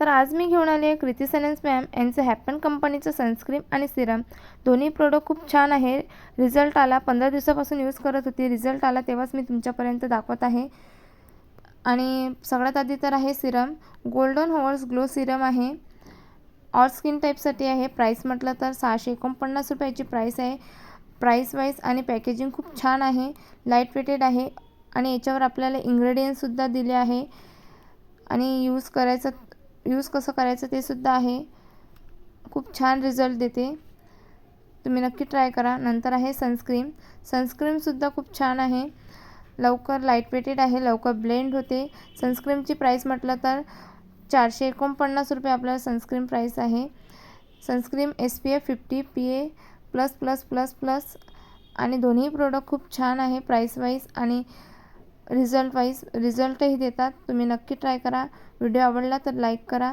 तर आज मी घेऊन आले आहे कृती सनन्स मॅम यांचं हॅपन कंपनीचं सनस्क्रीम आणि सिरम. दोन्ही प्रोडक्ट खूप छान आहे. रिझल्ट आला, 15 दिवसापासून यूज करत होती. रिझल्ट आला तेव्हाच मी तुमच्यापर्यंत दाखवत आहे. आणि सगळ्यात आधी तर आहे Serum. Golden horse glow Serum आहे. ऑल स्किन टाईपसाठी आहे. प्राईस म्हटलं तर 649 रुपयाची प्राईस आहे. प्राईस वाईज आणि पॅकेजिंग खूप छान आहे. लाईट वेटेड आहे आणि याच्यावर आपल्याला इन्ग्रेडियंट्ससुद्धा दिले आहे आणि यूज कसं करायचं ते सुद्धा आहे. खूप छान रिझल्ट देते. तुम्ही नक्की ट्राय करा. नंतर आहे सनस्क्रीम. सनस्क्रीमसुद्धा खूप छान आहे. लवकर लाईट वेटेड आहे, लवकर ब्लेंड होते. सनस्क्रीमची प्राईस म्हटलं तर 449 रुपये आपल्याला सनस्क्रीम प्राईस आहे. सनस्क्रीम SPF 50 PA++++ आणि दोन्ही प्रोडक्ट खूप छान आहे प्राईस वाईज आणि रिझल्टही देतात. तुम्ही नक्की ट्राय करा. व्हिडिओ आवडला तर लाईक करा.